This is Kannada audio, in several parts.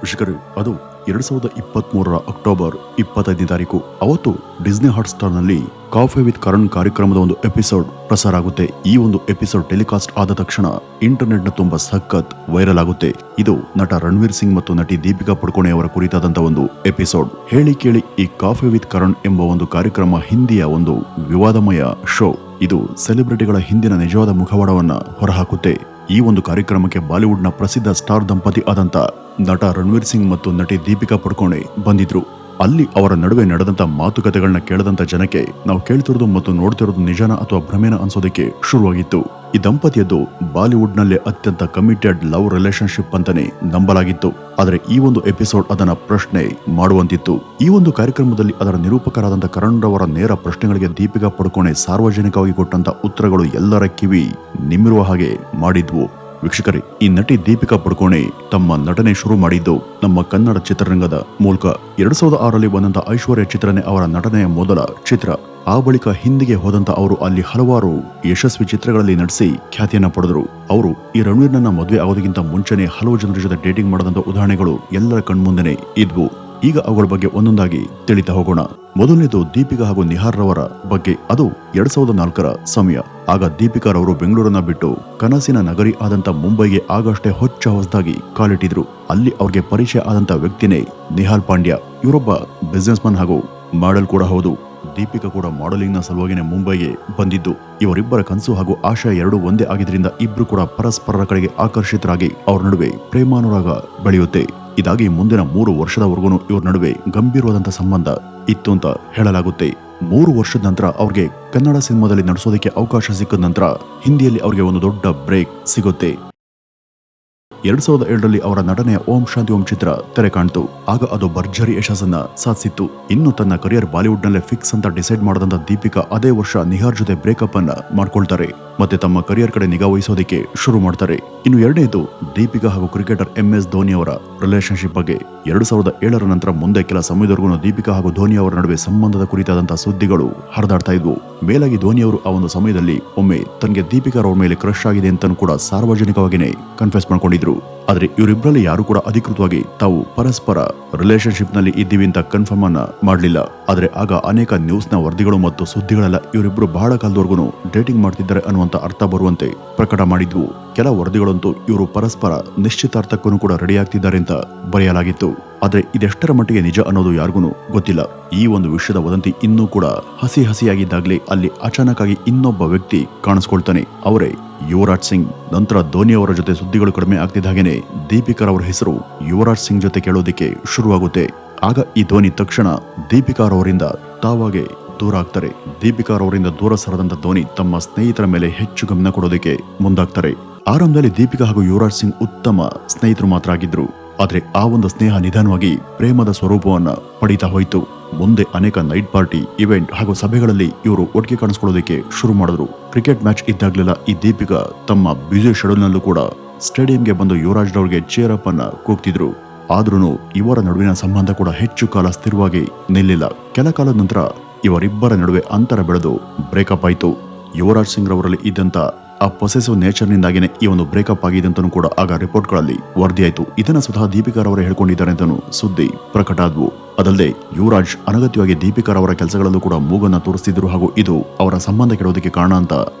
ವೀಕ್ಷಕರೇ, ಅದು 2023 ಅಕ್ಟೋಬರ್ 25ನೇ ತಾರೀಕು. ಅವತ್ತು ಡಿಸ್ನಿ ಹಾಟ್‌ಸ್ಟಾರ್‌ನಲ್ಲಿ ಕಾಫಿ ವಿತ್ ಕರಣ್ ಕಾರ್ಯಕ್ರಮದ ಒಂದು ಎಪಿಸೋಡ್ ಪ್ರಸಾರ ಆಗುತ್ತೆ. ಈ ಒಂದು ಎಪಿಸೋಡ್ ಟೆಲಿಕಾಸ್ಟ್ ಆದ ತಕ್ಷಣ ಇಂಟರ್ನೆಟ್‌ನ ತುಂಬಾ ಸಖತ್ ವೈರಲ್ ಆಗುತ್ತೆ. ಇದು ನಟ ರಣವೀರ್ ಸಿಂಗ್ ಮತ್ತು ನಟಿ ದೀಪಿಕಾ ಪಡುಕೋಣೆ ಅವರ ಕುರಿತಾದಂತ ಒಂದು ಎಪಿಸೋಡ್. ಹೇಳಿ ಕೇಳಿ ಈ ಕಾಫಿ ವಿತ್ ಕರಣ್ ಎಂಬ ಒಂದು ಕಾರ್ಯಕ್ರಮ ಹಿಂದಿಯ ಒಂದು ವಿವಾದಮಯ ಶೋ. ಇದು ಸೆಲೆಬ್ರಿಟಿಗಳ ಹಿಂದಿನ ನಿಜವಾದ ಮುಖವಾಡವನ್ನ ಹೊರಹಾಕುತ್ತೆ. ಈ ಒಂದು ಕಾರ್ಯಕ್ರಮಕ್ಕೆ ಬಾಲಿವುಡ್ನ ಪ್ರಸಿದ್ಧ ಸ್ಟಾರ್ ದಂಪತಿ ಆದಂತ ನಟ ರಣವೀರ್ ಸಿಂಗ್ ಮತ್ತು ನಟಿ ದೀಪಿಕಾ ಪಡುಕೋಣೆ ಬಂದಿದ್ರು. ಅಲ್ಲಿ ಅವರ ನಡುವೆ ನಡೆದಂತ ಮಾತುಕತೆಗಳನ್ನ ಕೇಳದಂತ ಜನಕ್ಕೆ ನಾವು ಕೇಳ್ತಿರೋದು ಮತ್ತು ನೋಡ್ತಿರೋದು ನಿಜಾನ ಅಥವಾ ಭ್ರಮೇನ ಅನ್ಸೋದಕ್ಕೆ ಶುರುವಾಗಿತ್ತು. ಈ ದಂಪತಿಯದ್ದು ಬಾಲಿವುಡ್ ನಲ್ಲೇ ಅತ್ಯಂತ ಕಮಿಟೆಡ್ ಲವ್ ರಿಲೇಶನ್ಶಿಪ್ ಅಂತಾನೆ ನಂಬಲಾಗಿತ್ತು. ಆದ್ರೆ ಈ ಒಂದು ಎಪಿಸೋಡ್ ಅದನ್ನ ಪ್ರಶ್ನೆ ಮಾಡುವಂತಿತ್ತು. ಈ ಒಂದು ಕಾರ್ಯಕ್ರಮದಲ್ಲಿ ಅದರ ನಿರೂಪಕರಾದಂತ ಕರಣ್ ರವರ ನೇರ ಪ್ರಶ್ನೆಗಳಿಗೆ ದೀಪಿಕಾ ಪಡುಕೋಣೆ ಸಾರ್ವಜನಿಕವಾಗಿ ಕೊಟ್ಟಂತ ಉತ್ತರಗಳು ಎಲ್ಲರ ಕಿವಿ ನಿಮಿರುವ ಹಾಗೆ ಮಾಡಿದ್ವು. ವೀಕ್ಷಕರೇ, ಈ ನಟಿ ದೀಪಿಕಾ ಪಡುಕೋಣೆ ತಮ್ಮ ನಟನೆ ಶುರು ಮಾಡಿದ್ದು ನಮ್ಮ ಕನ್ನಡ ಚಿತ್ರರಂಗದ ಮೂಲಕ. 2006ರಲ್ಲಿ ಬಂದಂತ ಐಶ್ವರ್ಯ ಚಿತ್ರನೇ ಅವರ ನಟನೆಯ ಮೊದಲ ಚಿತ್ರ. ಆ ಬಳಿಕ ಹಿಂದಿಗೆ ಹೋದಂತ ಅವರು ಅಲ್ಲಿ ಹಲವಾರು ಯಶಸ್ವಿ ಚಿತ್ರಗಳಲ್ಲಿ ನಟಿಸಿ ಖ್ಯಾತಿಯನ್ನ ಪಡೆದರು. ಅವರು ಈ ರಣವೀರ್ನನ್ನ ಮದುವೆ ಆಗೋದಕ್ಕಿಂತ ಮುಂಚೆನೆ ಹಲವು ಜನರ ಜೊತೆ ಡೇಟಿಂಗ್ ಮಾಡದಂತ ಉದಾಹರಣೆಗಳು ಎಲ್ಲರ ಕಣ್ಮುಂದೆನೆ ಇದ್ವು. ಈಗ ಅವುಗಳ ಬಗ್ಗೆ ಒಂದೊಂದಾಗಿ ತಿಳಿತಾ ಹೋಗೋಣ. ಮೊದಲನೇದು ದೀಪಿಕಾ ಹಾಗೂ ನಿಹಾರ್ ರವರ ಬಗ್ಗೆ. ಅದು 2004ರ ಸಮಯ. ಆಗ ದೀಪಿಕಾ ರವರು ಬೆಂಗಳೂರನ್ನ ಬಿಟ್ಟು ಕನಸಿನ ನಗರಿ ಆದಂತ ಮುಂಬೈಗೆ ಆಗಷ್ಟೇ ಹೊಸದಾಗಿ ಕಾಲಿಟ್ಟಿದ್ರು. ಅಲ್ಲಿ ಅವ್ರಿಗೆ ಪರಿಚಯ ಆದಂತ ವ್ಯಕ್ತಿನೇ ನಿಹಾಲ್ ಪಾಂಡ್ಯ. ಇವರೊಬ್ಬ ಬಿಸ್ನೆಸ್ ಮನ್ ಹಾಗೂ ಮಾಡೆಲ್ ಕೂಡ ಹೌದು. ದೀಪಿಕಾ ಕೂಡ ಮಾಡೆಲಿಂಗ್ ನ ಸಲುವಾಗಿನೇ ಮುಂಬೈಗೆ ಬಂದಿದ್ದು. ಇವರಿಬ್ಬರ ಕನಸು ಹಾಗೂ ಆಶಯ ಎರಡೂ ಒಂದೇ ಆಗಿದ್ರಿಂದ ಇಬ್ರು ಕೂಡ ಪರಸ್ಪರರ ಕಡೆಗೆ ಆಕರ್ಷಿತರಾಗಿ ಅವ್ರ ನಡುವೆ ಪ್ರೇಮಾನುರಾಗ ಬೆಳೆಯುತ್ತೆ. ಇದಾಗಿ ಮುಂದಿನ 3 ವರ್ಷದವರೆಗೂ ಇವ್ರ ನಡುವೆ ಗಂಭೀರವಾದಂತ ಸಂಬಂಧ ಇತ್ತು ಅಂತ ಹೇಳಲಾಗುತ್ತೆ. 3 ವರ್ಷದ ನಂತರ ಅವ್ರಿಗೆ ಕನ್ನಡ ಸಿನಿಮಾದಲ್ಲಿ ನಟಿಸೋದಕ್ಕೆ ಅವಕಾಶ ಸಿಕ್ಕದ ನಂತರ ಹಿಂದಿಯಲ್ಲಿ ಅವ್ರಿಗೆ ಒಂದು ದೊಡ್ಡ ಬ್ರೇಕ್ ಸಿಗುತ್ತೆ. 2007ರಲ್ಲಿ ಅವರ ನಟನೆಯ ಓಂ ಶಾಂತಿ ಓಂ ಚಿತ್ರ ತೆರೆ ಕಾಣ್ತು. ಆಗ ಅದು ಭರ್ಜರಿ ಯಶಸ್ಸನ್ನ ಸಾಧಿಸಿತ್ತು. ಇನ್ನು ತನ್ನ ಕರಿಯರ್ ಬಾಲಿವುಡ್ ನಲ್ಲೇ ಫಿಕ್ಸ್ ಅಂತ ಡಿಸೈಡ್ ಮಾಡದಂತ ದೀಪಿಕಾ ಅದೇ ವರ್ಷ ನಿಹಾರ್ ಜೊತೆ ಬ್ರೇಕಪ್ ಅನ್ನ ಮಾಡ್ಕೊಳ್ತಾರೆ. ಮತ್ತೆ ತಮ್ಮ ಕರಿಯರ್ ಕಡೆ ನಿಗಾ ವಹಿಸೋದಕ್ಕೆ ಶುರು ಮಾಡ್ತಾರೆ. ಇನ್ನು ಎರಡನೇದು ದೀಪಿಕಾ ಹಾಗೂ ಕ್ರಿಕೆಟರ್ MS ಧೋನಿ ಅವರ ರಿಲೇಶನ್ಶಿಪ್ ಬಗ್ಗೆ. 2007ರ ನಂತರ ಮುಂದೆ ಕೆಲ ಸಮಯದವರೆಗೂ ದೀಪಿಕಾ ಹಾಗೂ ಧೋನಿ ಅವರ ನಡುವೆ ಸಂಬಂಧದ ಕುರಿತಾದಂತಹ ಸುದ್ದಿಗಳು ಹರಿದಾಡ್ತಾ ಇದ್ವು. ಮೇಲಾಗಿ ಧೋನಿ ಅವರು ಆ ಒಂದು ಸಮಯದಲ್ಲಿ ಒಮ್ಮೆ ತನಗೆ ದೀಪಿಕಾ ಅವರ ಮೇಲೆ ಕ್ರಶ್ ಆಗಿದೆ ಅಂತ ಕೂಡ ಸಾರ್ವಜನಿಕವಾಗಿನೇ ಕನ್ಫೆಸ್ ಮಾಡ್ಕೊಂಡಿದ್ರು. ಆದ್ರೆ ಇವರಿಬ್ಬರಲ್ಲಿ ಯಾರು ಕೂಡ ಅಧಿಕೃತವಾಗಿ ತಾವು ಪರಸ್ಪರ ರಿಲೇಶನ್ಶಿಪ್ ನಲ್ಲಿ ಇದ್ದೀವಿ ಅಂತ ಕನ್ಫರ್ಮ್ ಅನ್ನ ಮಾಡಲಿಲ್ಲ. ಆದ್ರೆ ಆಗ ಅನೇಕ ನ್ಯೂಸ್ ನ ವರದಿಗಳು ಮತ್ತು ಸುದ್ದಿಗಳೆಲ್ಲ ಇವರಿಬ್ರು ಬಹಳ ಕಾಲದವರೆಗೂ ಡೇಟಿಂಗ್ ಮಾಡ್ತಿದ್ದಾರೆ ಅನ್ನುವಂತ ಅರ್ಥ ಬರುವಂತೆ ಪ್ರಕಟ ಮಾಡಿದ್ವು. ಕೆಲ ವರದಿಗಳಂತೂ ಇವರು ಪರಸ್ಪರ ನಿಶ್ಚಿತಾರ್ಥಕ್ಕೂ ಕೂಡ ರೆಡಿ ಆಗ್ತಿದ್ದಾರೆ ಅಂತ ಬರೆಯಲಾಗಿತ್ತು. ಆದ್ರೆ ಇದೆಷ್ಟರ ಮಟ್ಟಿಗೆ ನಿಜ ಅನ್ನೋದು ಯಾರಿಗೂ ಗೊತ್ತಿಲ್ಲ. ಈ ಒಂದು ವಿಷಯದ ವದಂತಿ ಇನ್ನೂ ಕೂಡ ಹಸಿಯಾಗಿದ್ದಾಗಲೇ ಅಲ್ಲಿ ಅಚಾನಕ್ ಆಗಿ ಇನ್ನೊಬ್ಬ ವ್ಯಕ್ತಿ ಕಾಣಿಸ್ಕೊಳ್ತಾನೆ. ಅವರೇ ಯುವರಾಜ್ ಸಿಂಗ್. ನಂತರ ಧೋನಿ ಅವರ ಜೊತೆ ಸುದ್ದಿಗಳು ಕಡಿಮೆ ಆಗ್ತಿದ್ದ ಹಾಗೇನೆ ದೀಪಿಕಾ ಅವರ ಹೆಸರು ಯುವರಾಜ್ ಸಿಂಗ್ ಜೊತೆ ಕೇಳೋದಕ್ಕೆ ಶುರುವಾಗುತ್ತೆ. ಆಗ ಈ ಧೋನಿ ತಕ್ಷಣ ದೀಪಿಕಾ ಅವರಿಂದ ತಾವಾಗೆ ದೂರ ಆಗ್ತಾರೆ. ದೀಪಿಕಾ ಅವರಿಂದ ದೂರ ಸರದಂತ ಧೋನಿ ತಮ್ಮ ಸ್ನೇಹಿತರ ಮೇಲೆ ಹೆಚ್ಚು ಗಮನ ಕೊಡೋದಕ್ಕೆ ಮುಂದಾಗ್ತಾರೆ. ಆರಂಭದಲ್ಲಿ ದೀಪಿಕಾ ಹಾಗೂ ಯುವರಾಜ್ ಸಿಂಗ್ ಉತ್ತಮ ಸ್ನೇಹಿತರು ಮಾತ್ರ ಆಗಿದ್ರು. ಆದ್ರೆ ಆ ಒಂದು ಸ್ನೇಹ ನಿಧಾನವಾಗಿ ಪ್ರೇಮದ ಸ್ವರೂಪವನ್ನ ಪಡೀತಾ ಹೋಯಿತು. ಮುಂದೆ ಅನೇಕ ನೈಟ್ ಪಾರ್ಟಿ, ಇವೆಂಟ್ ಹಾಗೂ ಸಭೆಗಳಲ್ಲಿ ಇವರು ಒಟ್ಟಿಗೆ ಕಾಣಿಸ್ಕೊಳ್ಳೋದಕ್ಕೆ ಶುರು ಮಾಡಿದ್ರು. ಕ್ರಿಕೆಟ್ ಮ್ಯಾಚ್ ಇದ್ದಾಗಲೆಲ್ಲ ಈ ದೀಪಿಕಾ ತಮ್ಮ ಬ್ಯುಸಿ ಶೆಡ್ಯೂಲ್ ನಲ್ಲೂ ಕೂಡ ಸ್ಟೇಡಿಯಂಗೆ ಬಂದು ಯುವರಾಜ್ ರವರಿಗೆ ಚೇರ್ ಅಪ್ ಅನ್ನ ಕೂಗ್ತಿದ್ರು. ಆದ್ರೂ ಇವರ ನಡುವಿನ ಸಂಬಂಧ ಕೂಡ ಹೆಚ್ಚು ಕಾಲ ಸ್ಥಿರವಾಗಿ ನಿಲ್ಲಿಲ್ಲ. ಕೆಲ ಕಾಲದ ನಂತರ ಇವರಿಬ್ಬರ ನಡುವೆ ಅಂತರ ಬೆಳೆದು ಬ್ರೇಕಪ್ ಆಯಿತು. ಯುವರಾಜ್ ಸಿಂಗ್ ರವರಲ್ಲಿ ಇದ್ದಂತ ಆ ಪೊಸೆಸಿವ್ ನೇಚರ್ ನಿಂದಾಗಿನೇ ಈ ಒಂದು ಬ್ರೇಕಪ್ ಆಗಿದೆ ಅಂತನೂ ಕೂಡ ಆಗ ರಿಪೋರ್ಟ್ಗಳಲ್ಲಿ ವರದಿಯಾಯಿತು. ಇದನ್ನ ಸ್ವತಃ ದೀಪಿಕಾ ಅವರೇ ಹೇಳ್ಕೊಂಡಿದ್ದಾರೆ ಅಂತನೂ ಸುದ್ದಿ ಪ್ರಕಟ ಆದ್ವು. ಅದಲ್ಲದೆ ಯುವರಾಜ್ ಅನಗತ್ಯವಾಗಿ ದೀಪಿಕಾ ಅವರ ಕೆಲಸಗಳಲ್ಲೂ ಕೂಡ ಮೂಗನ್ನ ತೋರಿಸ್ತಿದ್ರು ಹಾಗೂ ಇದು ಅವರ ಸಂಬಂಧ ಕೆಡೋದಕ್ಕೆ ಕಾರಣ ಅಂತ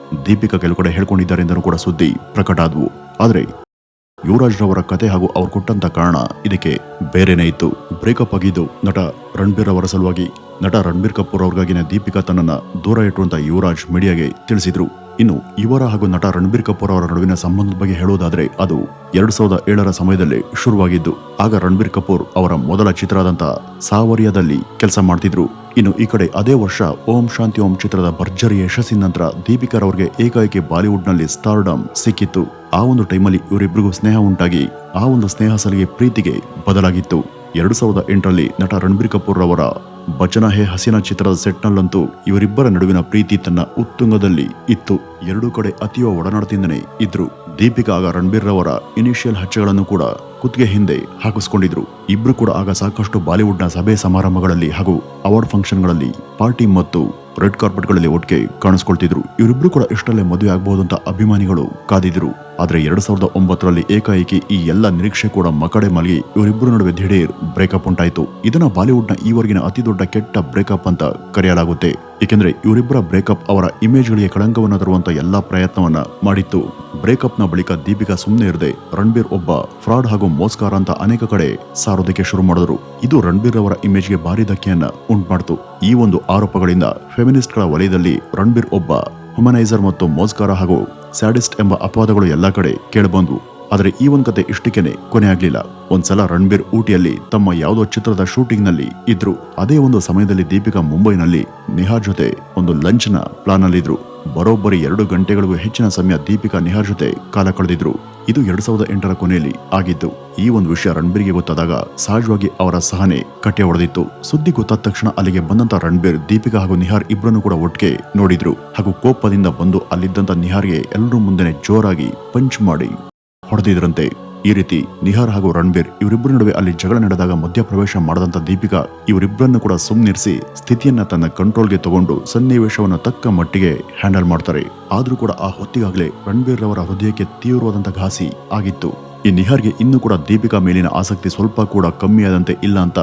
ದೀಪಿಕಾ ಕೆಲವು ಕಡೆ ಹೇಳ್ಕೊಂಡಿದ್ದಾರೆ ಅಂತನೂ ಕೂಡ ಸುದ್ದಿ ಪ್ರಕಟ ಆದ್ವು. ಆದ್ರೆ ಯುವರಾಜ್ ರವರ ಕತೆ ಹಾಗೂ ಅವ್ರು ಕೊಟ್ಟಂತ ಕಾರಣ ಇದಕ್ಕೆ ಬೇರೆನೇ ಇತ್ತು. ಬ್ರೇಕಪ್ ಆಗಿದ್ದು ನಟ ರಣಬೀರ್ ಅವರ ಸಲುವಾಗಿ. ನಟ ರಣಬೀರ್ ಕಪೂರ್ ಅವ್ರಿಗಾಗಿನ ದೀಪಿಕಾ ತನ್ನನ್ನ ದೂರ ಇಟ್ಟುವಂತ ಯುವರಾಜ್ ಮೀಡಿಯಾಗೆ ತಿಳಿಸಿದ್ರು. ಇನ್ನು ಇವರ ಹಾಗೂ ನಟ ರಣಬೀರ್ ಕಪೂರ್ ಅವರ ನಡುವಿನ ಸಂಬಂಧದ ಬಗ್ಗೆ ಹೇಳುವುದಾದ್ರೆ ಅದು 2007ರ ಸಮಯದಲ್ಲಿ ಶುರುವಾಗಿದ್ದು. ಆಗ ರಣಬೀರ್ ಕಪೂರ್ ಅವರ ಮೊದಲ ಚಿತ್ರ ಆದಂತ ಸಾವರಿಯಾದಲ್ಲಿ ಕೆಲಸ ಮಾಡ್ತಿದ್ರು. ಇನ್ನು ಈ ಕಡೆ ಅದೇ ವರ್ಷ ಓಂ ಶಾಂತಿ ಓಂ ಚಿತ್ರದ ಭರ್ಜರಿ ಯಶಸ್ಸಿನ ನಂತರ ದೀಪಿಕಾ ಅವರಿಗೆ ಏಕಾಏಕಿ ಬಾಲಿವುಡ್ ನಲ್ಲಿ ಸ್ಟಾರ್ಡಮ್ ಸಿಕ್ಕಿತ್ತು. ಆ ಒಂದು ಟೈಮಲ್ಲಿ ಇವರಿಬ್ಬರಿಗೂ ಸ್ನೇಹ ಉಂಟಾಗಿ ಆ ಒಂದು ಸ್ನೇಹ ಸಲಿಗೆ ಪ್ರೀತಿಗೆ ಬದಲಾಗಿತ್ತು. 2008ರಲ್ಲಿ ನಟ ರಣಬೀರ್ ಕಪೂರ್ ಅವರ ಬಚನ ಹೇ ಹಸೀನಾ ಚಿತ್ರದ ಸೆಟ್ನಲ್ಲಂತೂ ಇವರಿಬ್ಬರ ನಡುವಿನ ಪ್ರೀತಿ ತನ್ನ ಉತ್ತುಂಗದಲ್ಲಿ ಇತ್ತು. ಎರಡೂ ಕಡೆ ಅತೀವ ಒಡನಾಟದಿಂದನೇ ಇದ್ರು. ದೀಪಿಕಾ ಆಗ ರಣಬೀರ್ ರವರ ಇನಿಷಿಯಲ್ ಹಚ್ಚೆಗಳನ್ನು ಕೂಡ ಕುತ್ತಿಗೆ ಹಿಂದೆ ಹಾಕಿಸ್ಕೊಂಡಿದ್ರು. ಇಬ್ರು ಕೂಡ ಆಗ ಸಾಕಷ್ಟು ಬಾಲಿವುಡ್ನ ಸಭೆ ಸಮಾರಂಭಗಳಲ್ಲಿ ಹಾಗೂ ಅವಾರ್ಡ್ ಫಂಕ್ಷನ್ಗಳಲ್ಲಿ ಪಾರ್ಟಿ ಮತ್ತು ರೆಡ್ ಕಾರ್ಪೆಟ್ಗಳಲ್ಲಿ ಒಟ್ಟಿಗೆ ಕಾಣಿಸ್ಕೊಳ್ತಿದ್ರು. ಇವರಿಬ್ರು ಕೂಡ ಇಷ್ಟಲ್ಲೇ ಮದುವೆ ಆಗಬಹುದು ಅಂತ ಅಭಿಮಾನಿಗಳು ಕಾದಿದ್ರು. ಆದ್ರೆ 2009ರಲ್ಲಿ ಏಕಾಏಕಿ ಈ ಎಲ್ಲ ನಿರೀಕ್ಷೆ ಕೂಡ ಮಕಡೆ ಮಲಗಿ ಇವರಿಬ್ಬರ ನಡುವೆ ದಿಢೀರ್ ಬ್ರೇಕಪ್ ಉಂಟಾಯಿತು. ಇದನ್ನ ಬಾಲಿವುಡ್ನ ಈವರೆಗಿನ ಅತಿ ದೊಡ್ಡ ಕೆಟ್ಟ ಬ್ರೇಕಪ್ ಅಂತ ಕರೆಯಲಾಗುತ್ತೆ. ಏಕೆಂದ್ರೆ ಇವರಿಬ್ಬರ ಬ್ರೇಕಪ್ ಅವರ ಇಮೇಜ್ಗಳಿಗೆ ಕಳಂಕವನ್ನ ತರುವಂತ ಎಲ್ಲಾ ಪ್ರಯತ್ನವನ್ನ ಮಾಡಿತ್ತು. ಬ್ರೇಕಪ್ ನ ಬಳಿಕ ದೀಪಿಕಾ ಸುಮ್ಮನೆ ಇರದೆ ರಣಬೀರ್ ಒಬ್ಬ ಫ್ರಾಡ್ ಹಾಗೂ ಮೋಸ್ಕಾರ ಅಂತ ಅನೇಕ ಕಡೆ ಸಾರೋದಕ್ಕೆ ಶುರು ಮಾಡಿದ್ರು. ಇದು ರಣಬೀರ್ ಅವರ ಇಮೇಜ್ಗೆ ಭಾರಿ ಧಕ್ಕೆಯನ್ನ ಉಂಟುಮಾಡ್ತು. ಈ ಒಂದು ಆರೋಪಗಳಿಂದ ಫೆಮಿನಿಸ್ಟ್ ಗಳ ವಲಯದಲ್ಲಿ ರಣಬೀರ್ ಒಬ್ಬ ಹ್ಯುಮನೈಸರ್ ಮತ್ತು ಮೋಸ್ಕಾರ ಹಾಗೂ ಸ್ಯಾಡಿಸ್ಟ್ ಎಂಬ ಅಪವಾದಗಳು ಎಲ್ಲಾ ಕಡೆ ಕೇಳಬಂದ್ವು. ಆದರೆ ಈ ಒಂದ್ ಕತೆ ಇಷ್ಟಕ್ಕೇನೆ ಕೊನೆ ಆಗ್ಲಿಲ್ಲ. ಒಂದ್ಸಲ ರಣಬೀರ್ ಊಟಿಯಲ್ಲಿ ತಮ್ಮ ಯಾವುದೋ ಚಿತ್ರದ ಶೂಟಿಂಗ್ ನಲ್ಲಿ ಇದ್ರು. ಅದೇ ಒಂದು ಸಮಯದಲ್ಲಿ ದೀಪಿಕಾ ಮುಂಬೈನಲ್ಲಿ ನಿಹಾರ್ ಜೊತೆ ಒಂದು ಲಂಚ್ ನ ಪ್ಲಾನ್ ಅಲ್ಲಿದ್ರು. ಬರೋಬ್ಬರಿ 2 ಗಂಟೆಗಳಿಗೂ ಹೆಚ್ಚಿನ ಸಮಯ ದೀಪಿಕಾ ನಿಹಾರ್ ಜೊತೆ ಕಾಲ ಕಳೆದಿದ್ರು. ಇದು 2008ರ ಕೊನೆಯಲ್ಲಿ ಆಗಿದ್ದು. ಈ ಒಂದು ವಿಷಯ ರಣಬೀರ್ಗೆ ಗೊತ್ತಾದಾಗ ಸಹಜವಾಗಿ ಅವರ ಸಹನೆ ಕಟ್ಟೆ ಹೊಡೆದಿತ್ತು. ಸುದ್ದಿ ಗೊತ್ತಾದ ತಕ್ಷಣ ಅಲ್ಲಿಗೆ ಬಂದಂತ ರಣಬೀರ್ ದೀಪಿಕಾ ಹಾಗೂ ನಿಹಾರ್ ಇಬ್ಬರನ್ನು ಕೂಡ ಒಟ್ಟಿಗೆ ನೋಡಿದ್ರು ಹಾಗೂ ಕೋಪದಿಂದ ಬಂದು ಅಲ್ಲಿದ್ದಂತ ನಿಹಾರ್ಗೆ ಎಲ್ಲರೂ ಮುಂದೆನೆ ಜೋರಾಗಿ ಪಂಚ್ ಮಾಡಿ ಹೊಡೆದಿದ್ರಂತೆ. ಈ ರೀತಿ ನಿಹಾರ್ ಹಾಗೂ ರಣಬೀರ್ ಇವರಿಬ್ಬರ ನಡುವೆ ಅಲ್ಲಿ ಜಗಳ ನಡೆದಾಗ ಮಧ್ಯಪ್ರವೇಶ ಮಾಡದಂತ ದೀಪಿಕಾ ಇವರಿಬ್ಬರನ್ನು ಕೂಡ ಸುಮ್ಮನಿರಿಸಿ ಸ್ಥಿತಿಯನ್ನ ತನ್ನ ಕಂಟ್ರೋಲ್ಗೆ ತಗೊಂಡು ಸನ್ನಿವೇಶವನ್ನ ತಕ್ಕ ಮಟ್ಟಿಗೆ ಹ್ಯಾಂಡಲ್ ಮಾಡ್ತಾರೆ. ಆದ್ರೂ ಕೂಡ ಆ ಹೊತ್ತಿಗಾಗಲೇ ರಣಬೀರ್ ರವರ ಹೃದಯಕ್ಕೆ ತೀವ್ರವಾದಂತ ಘಾಸಿ ಆಗಿತ್ತು. ಈ ನಿಹಾರ್ಗೆ ಇನ್ನೂ ಕೂಡ ದೀಪಿಕಾ ಮೇಲಿನ ಆಸಕ್ತಿ ಸ್ವಲ್ಪ ಕೂಡ ಕಮ್ಮಿಯಾದಂತೆ ಇಲ್ಲ ಅಂತ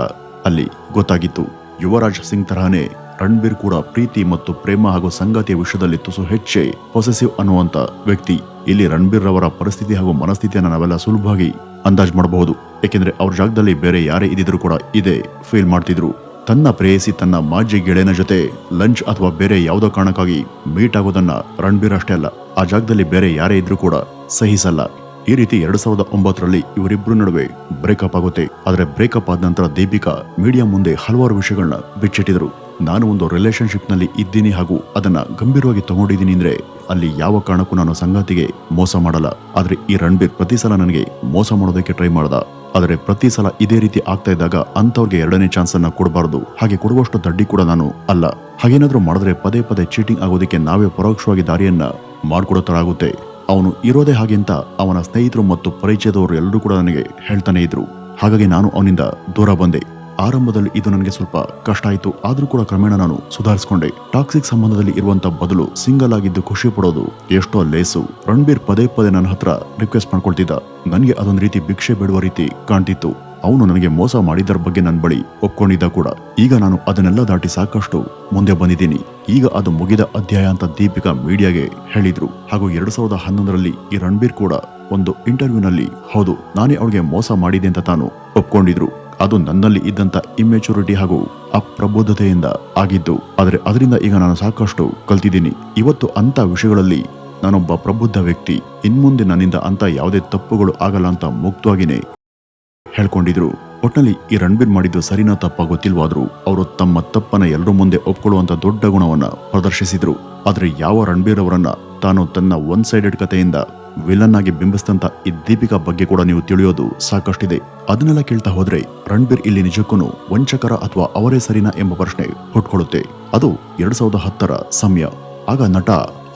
ಅಲ್ಲಿ ಗೊತ್ತಾಗಿತ್ತು. ಯುವರಾಜ್ ಸಿಂಗ್ ತರಹನೇ ರಣಬೀರ್ ಕೂಡ ಪ್ರೀತಿ ಮತ್ತು ಪ್ರೇಮ ಹಾಗೂ ಸಂಗಾತಿಯ ವಿಷಯದಲ್ಲಿ ತುಸು ಹೆಚ್ಚೆ ಪೊಸೆಸಿವ್ ಅನ್ನುವಂತ ವ್ಯಕ್ತಿ. ಇಲ್ಲಿ ರಣಬೀರ್ ರವರ ಪರಿಸ್ಥಿತಿ ಹಾಗೂ ಮನಸ್ಥಿತಿಯನ್ನು ನಾವೆಲ್ಲ ಸುಲಭವಾಗಿ ಅಂದಾಜ್ ಮಾಡಬಹುದು. ಏಕೆಂದ್ರೆ ಅವ್ರ ಜಾಗದಲ್ಲಿ ಬೇರೆ ಯಾರೇ ಇದ್ದಿದ್ರು ಕೂಡ ಇದೇ ಫೀಲ್ ಮಾಡ್ತಿದ್ರು. ತನ್ನ ಪ್ರೇಯಸಿ ತನ್ನ ಮಾಜಿ ಗೆಳೆಯನ ಜೊತೆ ಲಂಚ್ ಅಥವಾ ಬೇರೆ ಯಾವುದೋ ಕಾರಣಕ್ಕಾಗಿ ಮೀಟ್ ಆಗೋದನ್ನ ರಣಬೀರ್ ಅಷ್ಟೇ ಅಲ್ಲ, ಆ ಜಾಗದಲ್ಲಿ ಬೇರೆ ಯಾರೇ ಇದ್ರೂ ಕೂಡ ಸಹಿಸಲ್ಲ. ಈ ರೀತಿ 2009ರಲ್ಲಿ ಇವರಿಬ್ಬರ ನಡುವೆ ಬ್ರೇಕಪ್ ಆಗುತ್ತೆ. ಆದ್ರೆ ಬ್ರೇಕಪ್ ಆದ ನಂತರ ದೀಪಿಕಾ ಮೀಡಿಯಾ ಮುಂದೆ ಹಲವಾರು ವಿಷಯಗಳನ್ನ ಬಿಚ್ಚಿಟ್ಟಿದ್ರು. ನಾನು ಒಂದು ರಿಲೇಶನ್ಶಿಪ್ ನಲ್ಲಿ ಇದ್ದೀನಿ ಹಾಗೂ ಅದನ್ನ ಗಂಭೀರವಾಗಿ ತಗೊಂಡಿದ್ದೀನಿ ಅಂದ್ರೆ ಅಲ್ಲಿ ಯಾವ ಕಾರಣಕ್ಕೂ ನಾನು ಸಂಗಾತಿಗೆ ಮೋಸ ಮಾಡಲ್ಲ. ಆದ್ರೆ ಈ ರಣಬೀರ್ ಪ್ರತಿ ಸಲ ನನಗೆ ಮೋಸ ಮಾಡೋದಕ್ಕೆ ಟ್ರೈ ಮಾಡ್ದ. ಆದರೆ ಪ್ರತಿ ಸಲ ಇದೇ ರೀತಿ ಆಗ್ತಾ ಇದ್ದಾಗ ಅಂತವ್ರಿಗೆ 2ನೇ ಚಾನ್ಸ್ ಅನ್ನ ಕೊಡಬಾರದು. ಹಾಗೆ ಕೊಡುವಷ್ಟು ದಡ್ಡಿ ಕೂಡ ನಾನು ಅಲ್ಲ. ಹಾಗೇನಾದ್ರೂ ಮಾಡಿದ್ರೆ ಪದೇ ಪದೇ ಚೀಟಿಂಗ್ ಆಗೋದಕ್ಕೆ ನಾವೇ ಪರೋಕ್ಷವಾಗಿ ದಾರಿಯನ್ನ ಮಾಡ್ಕೊಡೋ ತರ ಆಗುತ್ತೆ. ಅವನು ಇರೋದೇ ಹಾಗೆ ಅಂತ ಅವನ ಸ್ನೇಹಿತರು ಮತ್ತು ಪರಿಚಯದವರು ಎಲ್ಲರೂ ಕೂಡ ನನಗೆ ಹೇಳ್ತಾನೆ ಇದ್ರು. ಹಾಗಾಗಿ ನಾನು ಅವನಿಂದ ದೂರ ಬಂದೆ. ಆರಂಭದಲ್ಲಿ ಇದು ನನಗೆ ಸ್ವಲ್ಪ ಕಷ್ಟ ಆಯ್ತು. ಆದ್ರೂ ಕೂಡ ಕ್ರಮೇಣ ನಾನು ಸುಧಾರಿಸಿಕೊಂಡೆ. ಟಾಕ್ಸಿಕ್ ಸಂಬಂಧದಲ್ಲಿ ಇರುವಂತ ಬದಲು ಸಿಂಗಲ್ ಆಗಿದ್ದು ಖುಷಿ ಪಡೋದು ಎಷ್ಟೋ ಲೇಸು. ರಣಬೀರ್ ಪದೇ ಪದೇ ನನ್ನ ಹತ್ರ ರಿಕ್ವೆಸ್ಟ್ ಮಾಡ್ಕೊಳ್ತಿದ್ದ. ನನಗೆ ಅದೊಂದು ರೀತಿ ಭಿಕ್ಷೆ ಬಿಡುವ ರೀತಿ ಕಾಣ್ತಿತ್ತು. ಅವನು ನನಗೆ ಮೋಸ ಮಾಡಿದರ ಬಗ್ಗೆ ನನ್ನ ಬಳಿ ಒಪ್ಕೊಂಡಿದ್ದ ಕೂಡ. ಈಗ ನಾನು ಅದನ್ನೆಲ್ಲ ದಾಟಿ ಸಾಕಷ್ಟು ಮುಂದೆ ಬಂದಿದ್ದೀನಿ. ಈಗ ಅದು ಮುಗಿದ ಅಧ್ಯಾಯ ಅಂತ ದೀಪಿಕಾ ಮೀಡಿಯಾಗೆ ಹೇಳಿದ್ರು. ಹಾಗೂ 2011ರಲ್ಲಿ ಈ ರಣಬೀರ್ ಕೂಡ ಒಂದು ಇಂಟರ್ವ್ಯೂನಲ್ಲಿ ಹೌದು ನಾನೇ ಅವಳಿಗೆ ಮೋಸ ಮಾಡಿದೆ ಅಂತ ತಾನು ಒಪ್ಕೊಂಡಿದ್ರು. ಅದು ನನ್ನಲ್ಲಿ ಇದ್ದಂತ ಇಮ್ಮೆಚುರಿಟಿ ಹಾಗೂ ಅಪ್ರಬುದ್ಧತೆಯಿಂದ ಆಗಿದ್ದು. ಆದರೆ ಅದರಿಂದ ಈಗ ನಾನು ಸಾಕಷ್ಟು ಕಲ್ತಿದ್ದೀನಿ. ಇವತ್ತು ಅಂತ ವಿಷಯಗಳಲ್ಲಿ ನಾನೊಬ್ಬ ಪ್ರಬುದ್ಧ ವ್ಯಕ್ತಿ. ಇನ್ಮುಂದೆ ನನ್ನಿಂದ ಅಂತ ಯಾವುದೇ ತಪ್ಪುಗಳು ಆಗಲ್ಲ ಅಂತ ಮುಕ್ತವಾಗಿನೇ ಹೇಳ್ಕೊಂಡಿದ್ರು. ಒಟ್ನಲ್ಲಿ ಈ ರಣಬೀರ್ ಮಾಡಿದ್ದು ಸರಿನಾ ತಪ್ಪ ಗೊತ್ತಿಲ್ವಾದ್ರೂ ಅವರು ತಮ್ಮ ತಪ್ಪನ್ನ ಎಲ್ಲರ ಮುಂದೆ ಒಪ್ಕೊಳ್ಳುವಂತ ದೊಡ್ಡ ಗುಣವನ್ನ ಪ್ರದರ್ಶಿಸಿದ್ರು. ಆದ್ರೆ ಯಾವ ರಣಬೀರ್ ಅವರನ್ನ ತಾನು ತನ್ನ ಒನ್ ಸೈಡೆಡ್ ಕಥೆಯಿಂದ ವಿಲನ್ ಆಗಿ ಬಿಂಬಿಸಿದಂತ ಈ ದೀಪಿಕಾ ಬಗ್ಗೆ ಕೂಡ ನೀವು ತಿಳಿಯೋದು ಸಾಕಷ್ಟಿದೆ. ಅದನ್ನೆಲ್ಲ ಕೇಳ್ತಾ ಹೋದ್ರೆ ರಣಬೀರ್ ಇಲ್ಲಿ ನಿಜಕ್ಕೂ ವಂಚಕರ ಅಥವಾ ಅವರೇ ಸರಿನಾ ಎಂಬ ಪ್ರಶ್ನೆ ಹುಟ್ಕೊಳ್ಳುತ್ತೆ. ಅದು 2010ರ ಸಮಯ. ಆಗ ನಟ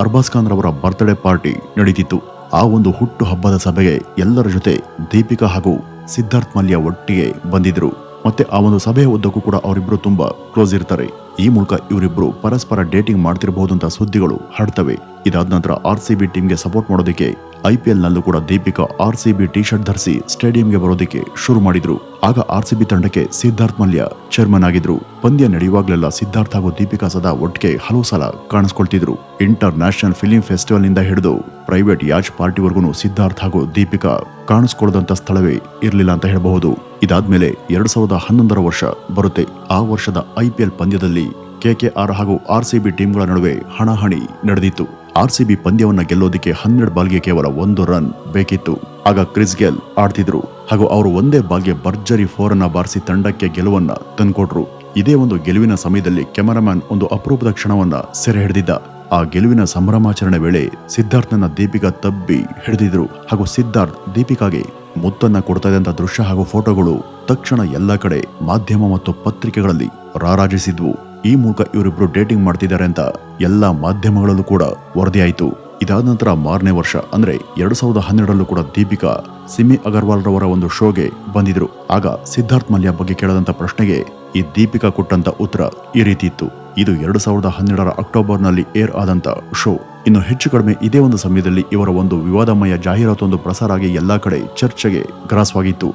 ಅರ್ಬಾಜ್ ಖಾನ್ ರವರ ಬರ್ತ್ಡೇ ಪಾರ್ಟಿ ನಡೀತಿತ್ತು. ಆ ಒಂದು ಹುಟ್ಟು ಹಬ್ಬದ ಸಭೆಗೆ ಎಲ್ಲರ ಜೊತೆ ದೀಪಿಕಾ ಹಾಗೂ ಸಿದ್ಧಾರ್ಥ್ ಮಲ್ಯ ಒಟ್ಟಿಗೆ ಬಂದಿದ್ರು. ಮತ್ತೆ ಆ ಒಂದು ಸಭೆಯ ಉದ್ದಕ್ಕೂ ಕೂಡ ಅವರಿಬ್ರು ತುಂಬಾ ಕ್ಲೋಸ್ ಇರ್ತಾರೆ. ಈ ಮೂಲಕ ಇವರಿಬ್ರು ಪರಸ್ಪರ ಡೇಟಿಂಗ್ ಮಾಡ್ತಿರಬಹುದು ಅಂತ ಸುದ್ದಿಗಳು ಹರಡ್ತವೆ. ಇದಾದ ನಂತರ RCB ಟೀಮ್ಗೆ ಸಪೋರ್ಟ್ ಮಾಡೋದಕ್ಕೆ IPL ನಲ್ಲೂ ಕೂಡ ದೀಪಿಕಾ RCB ಟಿ ಶರ್ಟ್ ಧರಿಸಿ ಸ್ಟೇಡಿಯಂಗೆ ಬರೋದಕ್ಕೆ ಶುರು ಮಾಡಿದ್ರು. ಆಗ RCB ತಂಡಕ್ಕೆ ಸಿದ್ಧಾರ್ಥ್ ಮಲ್ಯ ಚೇರ್ಮನ್ ಆಗಿದ್ರು. ಪಂದ್ಯ ನಡೆಯುವಾಗಲೆಲ್ಲ ಸಿದ್ಧಾರ್ಥ್ ಹಾಗೂ ದೀಪಿಕಾ ಸದಾ ಒಟ್ಟಿಗೆ ಹಲವು ಸಲ ಕಾಣಿಸ್ಕೊಳ್ತಿದ್ರು. ಇಂಟರ್ ನ್ಯಾಷನಲ್ ಫಿಲಿಂ ಫೆಸ್ಟಿವಲ್ ನಿಂದ ಹಿಡಿದು ಪ್ರೈವೇಟ್ ಯಾಚ್ ಪಾರ್ಟಿವರೆಗೂ ಸಿದ್ಧಾರ್ಥ್ ಹಾಗೂ ದೀಪಿಕಾ ಕಾಣಿಸ್ಕೊಳ್ಳದಂತ ಸ್ಥಳವೇ ಇರಲಿಲ್ಲ ಅಂತ ಹೇಳಬಹುದು. ಇದಾದ್ಮೇಲೆ 2011ರ ವರ್ಷ ಬರುತ್ತೆ. ಆ ವರ್ಷದ IPL ಪಂದ್ಯದಲ್ಲಿ KKR ಹಾಗೂ RCB ಟೀಮ್ಗಳ ನಡುವೆ ಹಣಾಹಣಿ ನಡೆದಿತ್ತು. RCB ಪಂದ್ಯವನ್ನ ಗೆಲ್ಲೋದಕ್ಕೆ 12 ಬಾಲ್ಗೆ ಕೇವಲ 1 ರನ್ ಬೇಕಿತ್ತು. ಆಗ ಕ್ರಿಸ್ ಗೇಲ್ ಆಡ್ತಿದ್ರು ಹಾಗೂ ಅವರು ಒಂದೇ ಬಾಲ್ಗೆ ಭರ್ಜರಿ 4 ಅನ್ನ ಬಾರಿಸಿ ತಂಡಕ್ಕೆ ಗೆಲುವನ್ನ ತಂದ್ಕೊಟ್ರು. ಇದೇ ಒಂದು ಗೆಲುವಿನ ಸಮಯದಲ್ಲಿ ಕ್ಯಾಮರಾಮ್ಯಾನ್ ಒಂದು ಅಪರೂಪದ ಕ್ಷಣವನ್ನ ಸೆರೆ ಹಿಡಿದಿದ್ದ. ಆ ಗೆಲುವಿನ ಸಂಭ್ರಮಾಚರಣೆ ವೇಳೆ ಸಿದ್ಧಾರ್ಥ್ನ ದೀಪಿಕಾ ತಬ್ಬಿ ಹಿಡಿದಿದ್ರು ಹಾಗೂ ಸಿದ್ಧಾರ್ಥ್ ದೀಪಿಕಾಗೆ ಮುತ್ತನ್ನ ಕೊಡ್ತಾ ಇದ್ದಂತ ದೃಶ್ಯ ಹಾಗೂ ಫೋಟೋಗಳು ತಕ್ಷಣ ಎಲ್ಲ ಕಡೆ ಮಾಧ್ಯಮ ಮತ್ತು ಪತ್ರಿಕೆಗಳಲ್ಲಿ ರಾರಾಜಿಸಿದ್ವು. ಈ ಮೂಲಕ ಇವರಿಬ್ರು ಡೇಟಿಂಗ್ ಮಾಡ್ತಿದ್ದಾರೆ ಅಂತ ಎಲ್ಲಾ ಮಾಧ್ಯಮಗಳಲ್ಲೂ ಕೂಡ ವರದಿಯಾಯಿತು. ಇದಾದ ನಂತರ ಮಾರನೇ ವರ್ಷ ಅಂದ್ರೆ 2012ರಲ್ಲೂ ಕೂಡ ದೀಪಿಕಾ ಸಿಮಿ ಅಗರ್ವಾಲ್ ರವರ ಒಂದು ಶೋಗೆ ಬಂದಿದ್ರು. ಆಗ ಸಿದ್ಧಾರ್ಥ್ ಮಲ್ಯ ಬಗ್ಗೆ ಕೇಳದಂತ ಪ್ರಶ್ನೆಗೆ ಈ ದೀಪಿಕಾ ಕೊಟ್ಟಂತ ಉತ್ತರ ಈ ರೀತಿ ಇತ್ತು. ಇದು 2012ರ ಅಕ್ಟೋಬರ್ನಲ್ಲಿ ಏರ್ ಆದಂತ ಶೋ. ಇನ್ನು ಹೆಚ್ಚು ಕಡಿಮೆ ಇದೇ ಒಂದು ಸಮಯದಲ್ಲಿ ಇವರ ಒಂದು ವಿವಾದಮಯ ಜಾಹೀರಾತೊಂದು ಪ್ರಸಾರ ಆಗಿ ಎಲ್ಲಾ ಕಡೆ ಚರ್ಚೆಗೆ ಗ್ರಾಸವಾಗಿತ್ತು.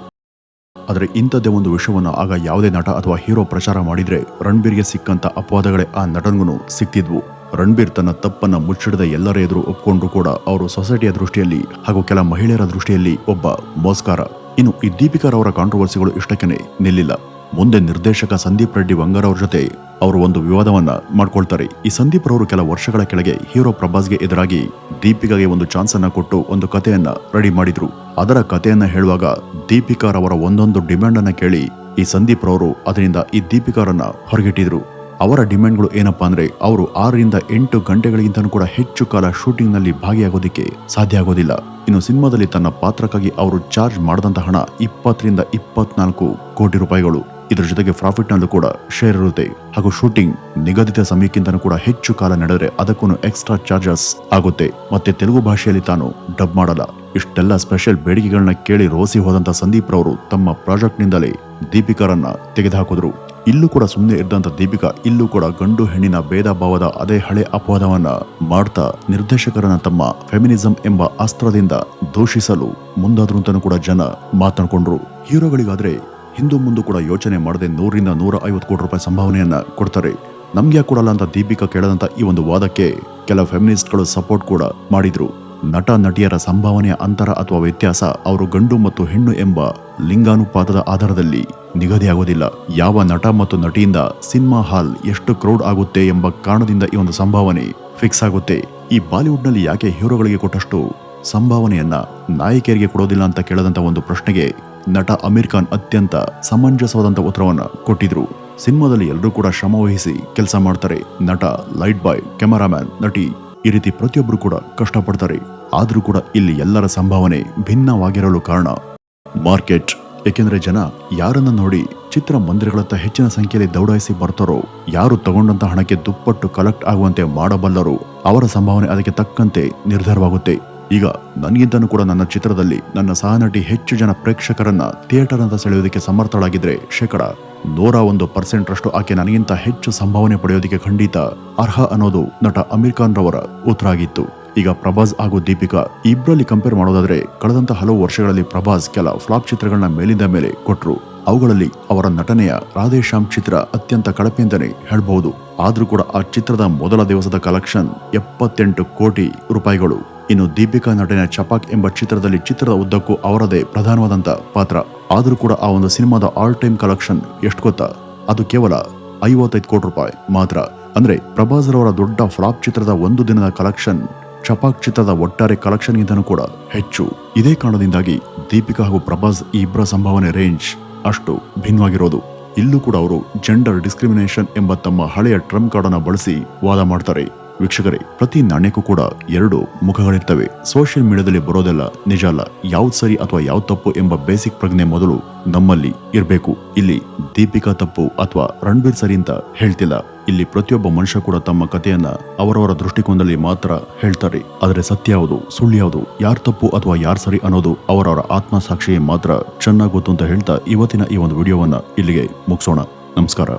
ಆದರೆ ಇಂಥದ್ದೇ ಒಂದು ವಿಷಯವನ್ನು ಆಗ ಯಾವುದೇ ನಟ ಅಥವಾ ಹೀರೋ ಪ್ರಚಾರ ಮಾಡಿದ್ರೆ ರಣಬೀರ್ಗೆ ಸಿಕ್ಕಂತ ಅಪವಾದಗಳೇ ಆ ನಟನ್ಗೂ ಸಿಕ್ತಿದ್ವು. ರಣಬೀರ್ ತನ್ನ ತಪ್ಪನ್ನ ಮುಚ್ಚಿಡದ ಎಲ್ಲರ ಎದುರು ಒಪ್ಕೊಂಡ್ರು ಕೂಡ ಅವರು ಸೊಸೈಟಿಯ ದೃಷ್ಟಿಯಲ್ಲಿ ಹಾಗೂ ಕೆಲ ಮಹಿಳೆಯರ ದೃಷ್ಟಿಯಲ್ಲಿ ಒಬ್ಬ ಮೋಸ್ಕಾರ. ಇನ್ನು ಈ ದೀಪಿಕಾರವರ ಕಾಂಟ್ರವರ್ಸಿಗಳು ಇಷ್ಟಕ್ಕೇನೆ ನಿಲ್ಲಿಲ್ಲ. ಮುಂದೆ ನಿರ್ದೇಶಕ ಸಂದೀಪ್ ರೆಡ್ಡಿ ವಂಗರ್ ಅವ್ರ ಜೊತೆ ಅವರು ಒಂದು ವಿವಾದವನ್ನ ಮಾಡ್ಕೊಳ್ತಾರೆ. ಈ ಸಂದೀಪ್ ರವರು ಕೆಲ ವರ್ಷಗಳ ಕೆಳಗೆ ಹೀರೋ ಪ್ರಭಾಸ್ಗೆ ಎದುರಾಗಿ ದೀಪಿಕಾಗೆ ಒಂದು ಚಾನ್ಸ್ ಅನ್ನ ಕೊಟ್ಟು ಒಂದು ಕಥೆಯನ್ನ ರೆಡಿ ಮಾಡಿದ್ರು. ಅದರ ಕಥೆಯನ್ನ ಹೇಳುವಾಗ ದೀಪಿಕಾರವರ ಒಂದೊಂದು ಡಿಮ್ಯಾಂಡ್ ಅನ್ನ ಕೇಳಿ ಈ ಸಂದೀಪ್ ರವರು ಅದರಿಂದ ಈ ದೀಪಿಕಾರನ್ನ ಹೊರಗಿಟ್ಟಿದ್ರು. ಅವರ ಡಿಮ್ಯಾಂಡ್ಗಳು ಏನಪ್ಪಾ ಅಂದ್ರೆ ಅವರು 6 ರಿಂದ 8 ಗಂಟೆಗಳಿಗಿಂತನೂ ಕೂಡ ಹೆಚ್ಚು ಕಾಲ ಶೂಟಿಂಗ್ ನಲ್ಲಿ ಭಾಗಿಯಾಗೋದಿಕ್ಕೆ ಸಾಧ್ಯ ಆಗೋದಿಲ್ಲ. ಇನ್ನು ಸಿನಿಮಾದಲ್ಲಿ ತನ್ನ ಪಾತ್ರಕ್ಕಾಗಿ ಅವರು ಚಾರ್ಜ್ ಮಾಡಿದಂತ ಹಣ 20 ರಿಂದ 24 ಕೋಟಿ ರೂಪಾಯಿಗಳು. ಇದರ ಜೊತೆಗೆ ಪ್ರಾಫಿಟ್ ನಲ್ಲೂ ಕೂಡ ಶೇರ್ ಇರುತ್ತೆ ಹಾಗೂ ಶೂಟಿಂಗ್ ನಿಗದಿತ ಸಮಯಕ್ಕಿಂತನೂ ಕೂಡ ಹೆಚ್ಚು ಕಾಲ ನಡೆದರೆ ಅದಕ್ಕೂ ಎಕ್ಸ್ಟ್ರಾ ಚಾರ್ಜಸ್ ಆಗುತ್ತೆ. ಮತ್ತೆ ತೆಲುಗು ಭಾಷೆಯಲ್ಲಿ ತಾನು ಡಬ್ ಮಾಡಲ್ಲ. ಇಷ್ಟೆಲ್ಲ ಸ್ಪೆಷಲ್ ಬೇಡಿಕೆಗಳನ್ನ ಕೇಳಿ ರೋಸಿ ಹೋದಂತ ಸಂದೀಪ್ ರವರು ತಮ್ಮ ಪ್ರಾಜೆಕ್ಟ್ ನಿಂದಲೇ ದೀಪಿಕಾರನ್ನ ತೆಗೆದುಹಾಕಿದ್ರು. ಇಲ್ಲೂ ಕೂಡ ಸುಮ್ಮನೆ ಇದ್ದಂತ ದೀಪಿಕಾ ಇಲ್ಲೂ ಕೂಡ ಗಂಡು ಹೆಣ್ಣಿನ ಭೇದ ಭಾವದ ಅದೇ ಹಳೆ ಅಪವಾದವನ್ನ ಮಾಡ್ತಾ ನಿರ್ದೇಶಕರನ್ನ ತಮ್ಮ ಫೆಮಿನಿಸಂ ಎಂಬ ಅಸ್ತ್ರದಿಂದ ದೂಷಿಸಲು ಮುಂದಾದ್ರು ಅಂತಾನೂ ಕೂಡ ಜನ ಮಾತನಾಡ್ಕೊಂಡ್ರು. ಹೀರೋಗಳಿಗಾದ್ರೆ ಹಿಂದೂ ಮುಂದೂ ಕೂಡ ಯೋಚನೆ ಮಾಡದೆ 100 ರಿಂದ 150 ಕೋಟಿ ರೂಪಾಯಿ ಸಂಭಾವನೆಯನ್ನ ಕೊಡ್ತಾರೆ. ನಮ್ಗೆ ಯಾಕೆ ಕೊಡಲ್ಲ ಅಂತ ದೀಪಿಕಾ ಕೇಳದಂತ ಈ ಒಂದು ವಾದಕ್ಕೆ ಕೆಲ ಫೆಮಿನಿಸ್ಟ್ಗಳು ಸಪೋರ್ಟ್ ಕೂಡ ಮಾಡಿದ್ರು. ನಟ ನಟಿಯರ ಸಂಭಾವನೆಯ ಅಂತರ ಅಥವಾ ವ್ಯತ್ಯಾಸ ಅವರು ಗಂಡು ಮತ್ತು ಹೆಣ್ಣು ಎಂಬ ಲಿಂಗಾನುಪಾತದ ಆಧಾರದಲ್ಲಿ ನಿಗದಿಯಾಗೋದಿಲ್ಲ. ಯಾವ ನಟ ಮತ್ತು ನಟಿಯಿಂದ ಸಿನಿಮಾ ಹಾಲ್ ಎಷ್ಟು ಕ್ರೌಡ್ ಆಗುತ್ತೆ ಎಂಬ ಕಾರಣದಿಂದ ಈ ಒಂದು ಸಂಭಾವನೆ ಫಿಕ್ಸ್ ಆಗುತ್ತೆ. ಈ ಬಾಲಿವುಡ್ ನಲ್ಲಿ ಯಾಕೆ ಹೀರೋಗಳಿಗೆ ಕೊಟ್ಟಷ್ಟು ಸಂಭಾವನೆಯನ್ನ ನಾಯಕಿಯರಿಗೆ ಕೊಡೋದಿಲ್ಲ ಅಂತ ಕೇಳದಂತ ಒಂದು ಪ್ರಶ್ನೆಗೆ ನಟ ಅಮೀರ್ ಖಾನ್ ಅತ್ಯಂತ ಸಮಂಜಸವಾದಂತ ಉತ್ತರವನ್ನ ಕೊಟ್ಟಿದ್ರು. ಸಿನಿಮಾದಲ್ಲಿ ಎಲ್ಲರೂ ಕೂಡ ಶ್ರಮ ವಹಿಸಿ ಕೆಲಸ ಮಾಡ್ತಾರೆ. ನಟ, ಲೈಟ್ ಬಾಯ್, ಕ್ಯಾಮರಾಮ್ಯಾನ್, ನಟಿ ಈ ರೀತಿ ಪ್ರತಿಯೊಬ್ಬರು ಕೂಡ ಕಷ್ಟಪಡ್ತಾರೆ. ಆದ್ರೂ ಕೂಡ ಇಲ್ಲಿ ಎಲ್ಲರ ಸಂಭಾವನೆ ಭಿನ್ನವಾಗಿರಲು ಕಾರಣ ಮಾರ್ಕೆಟ್. ಏಕೆಂದ್ರೆ ಜನ ಯಾರನ್ನ ನೋಡಿ ಚಿತ್ರಮಂದಿರಗಳತ್ತ ಹೆಚ್ಚಿನ ಸಂಖ್ಯೆಯಲ್ಲಿ ದೌಡಾಯಿಸಿ ಬರ್ತಾರೋ, ಯಾರು ತಗೊಂಡಂತ ಹಣಕ್ಕೆ ದುಪ್ಪಟ್ಟು ಕಲೆಕ್ಟ್ ಆಗುವಂತೆ ಮಾಡಬಲ್ಲರೋ ಅವರ ಸಂಭಾವನೆ ಅದಕ್ಕೆ ತಕ್ಕಂತೆ ನಿರ್ಧಾರವಾಗುತ್ತೆ. ಈಗ ನನಗಿಂತನೂ ಕೂಡ ನನ್ನ ಚಿತ್ರದಲ್ಲಿ ನನ್ನ ಸಹನಟಿ ಹೆಚ್ಚು ಜನ ಪ್ರೇಕ್ಷಕರನ್ನ ಥಿಯೇಟರ್ ಅಂತ ಸೆಳೆಯೋದಕ್ಕೆ ಸಮರ್ಥಳಾಗಿದ್ರೆ 101% ರಷ್ಟು ಆಕೆ ನನಗಿಂತ ಹೆಚ್ಚು ಸಂಭಾವನೆ ಪಡೆಯೋದಕ್ಕೆ ಖಂಡಿತ ಅರ್ಹ ಅನ್ನೋದು ನಟ ಅಮೀರ್ ಖಾನ್ ರವರ ಉತ್ತರ ಆಗಿತ್ತು. ಈಗ ಪ್ರಭಾಸ್ ಹಾಗೂ ದೀಪಿಕಾ ಇಬ್ಬರಲ್ಲಿ ಕಂಪೇರ್ ಮಾಡೋದಾದ್ರೆ ಕಳೆದಂತ ಹಲವು ವರ್ಷಗಳಲ್ಲಿ ಪ್ರಭಾಸ್ ಕೆಲ ಫ್ಲಾಪ್ ಚಿತ್ರಗಳನ್ನ ಮೇಲಿಂದ ಮೇಲೆ ಕೊಟ್ರು. ಅವುಗಳಲ್ಲಿ ಅವರ ನಟನೆಯ ರಾಧೇಶ್ಯಾಮ್ ಚಿತ್ರ ಅತ್ಯಂತ ಕಳಪೆ ಅಂತಾನೆ ಹೇಳ್ಬಹುದು. ಆದ್ರೂ ಕೂಡ ಆ ಚಿತ್ರದ ಮೊದಲ ದಿವಸದ ಕಲೆಕ್ಷನ್ 78 ಕೋಟಿ ರೂಪಾಯಿಗಳು. ಇನ್ನು ದೀಪಿಕಾ ನಟನೆಯ ಚಪಾಕ್ ಎಂಬ ಚಿತ್ರದಲ್ಲಿ ಚಿತ್ರದ ಉದ್ದಕ್ಕೂ ಅವರದೇ ಪ್ರಧಾನವಾದಂತ ಪಾತ್ರ. ಆದ್ರೂ ಕೂಡ ಆ ಒಂದು ಸಿನಿಮಾದ ಆಲ್ ಟೈಮ್ ಕಲೆಕ್ಷನ್ ಎಷ್ಟು ಗೊತ್ತಾ? ಅದು ಕೇವಲ 55 ಕೋಟಿ ರೂಪಾಯಿ ಮಾತ್ರ. ಅಂದ್ರೆ ಪ್ರಭಾಸ್ ರವರ ದೊಡ್ಡ ಫ್ಲಾಪ್ ಚಿತ್ರದ ಒಂದು ದಿನದ ಕಲೆಕ್ಷನ್ ಚಪಾಕ್ ಚಿತ್ರದ ಒಟ್ಟಾರೆ ಕಲೆಕ್ಷನ್ ಗಿಂತನೂ ಕೂಡ ಹೆಚ್ಚು. ಇದೇ ಕಾರಣದಿಂದಾಗಿ ದೀಪಿಕಾ ಹಾಗೂ ಪ್ರಭಾಸ್ ಈ ಇಬ್ಬರ ಸಂಭಾವನೆ ರೇಂಜ್ ಅಷ್ಟು ಭಿನ್ನವಾಗಿರೋದು. ಇಲ್ಲೂ ಕೂಡ ಅವರು ಜೆಂಡರ್ ಡಿಸ್ಕ್ರಿಮಿನೇಷನ್ ಎಂಬ ತಮ್ಮ ಹಳೆಯ ಟ್ರಂಪ್ ಕಾರ್ಡ್ ಅನ್ನು ಬಳಸಿ ವಾದ ಮಾಡ್ತಾರೆ. ವೀಕ್ಷಕರೇ, ಪ್ರತಿ ನಾಣ್ಯಕ್ಕೂ ಕೂಡ 2 ಮುಖಗಳಿರ್ತವೆ. ಸೋಷಿಯಲ್ ಮೀಡಿಯಾದಲ್ಲಿ ಬರೋದೆಲ್ಲ ನಿಜ ಅಲ್ಲ. ಯಾವ್ದು ಸರಿ ಅಥವಾ ಯಾವ್ದು ತಪ್ಪು ಎಂಬ ಬೇಸಿಕ್ ಪ್ರಜ್ಞೆ ಮೊದಲು ನಮ್ಮಲ್ಲಿ ಇರಬೇಕು. ಇಲ್ಲಿ ದೀಪಿಕಾ ತಪ್ಪು ಅಥವಾ ರಣಬೀರ್ ಸರಿ ಅಂತ ಹೇಳ್ತಿಲ್ಲ. ಇಲ್ಲಿ ಪ್ರತಿಯೊಬ್ಬ ಮನುಷ್ಯ ಕೂಡ ತಮ್ಮ ಕಥೆಯನ್ನ ಅವರವರ ದೃಷ್ಟಿಕೋನದಲ್ಲಿ ಮಾತ್ರ ಹೇಳ್ತಾರೆ. ಆದರೆ ಸತ್ಯ ಯಾವುದು, ಸುಳ್ಳು ಯಾವುದು, ಯಾರು ತಪ್ಪು ಅಥವಾ ಯಾರು ಸರಿ ಅನ್ನೋದು ಅವರವರ ಆತ್ಮಸಾಕ್ಷಿಯೇ ಮಾತ್ರ ಚೆನ್ನಾಗಿ ಗೊತ್ತು ಅಂತ ಹೇಳ್ತಾ ಇವತ್ತಿನ ಈ ಒಂದು ವಿಡಿಯೋವನ್ನ ಇಲ್ಲಿಗೆ ಮುಗಿಸೋಣ. ನಮಸ್ಕಾರ.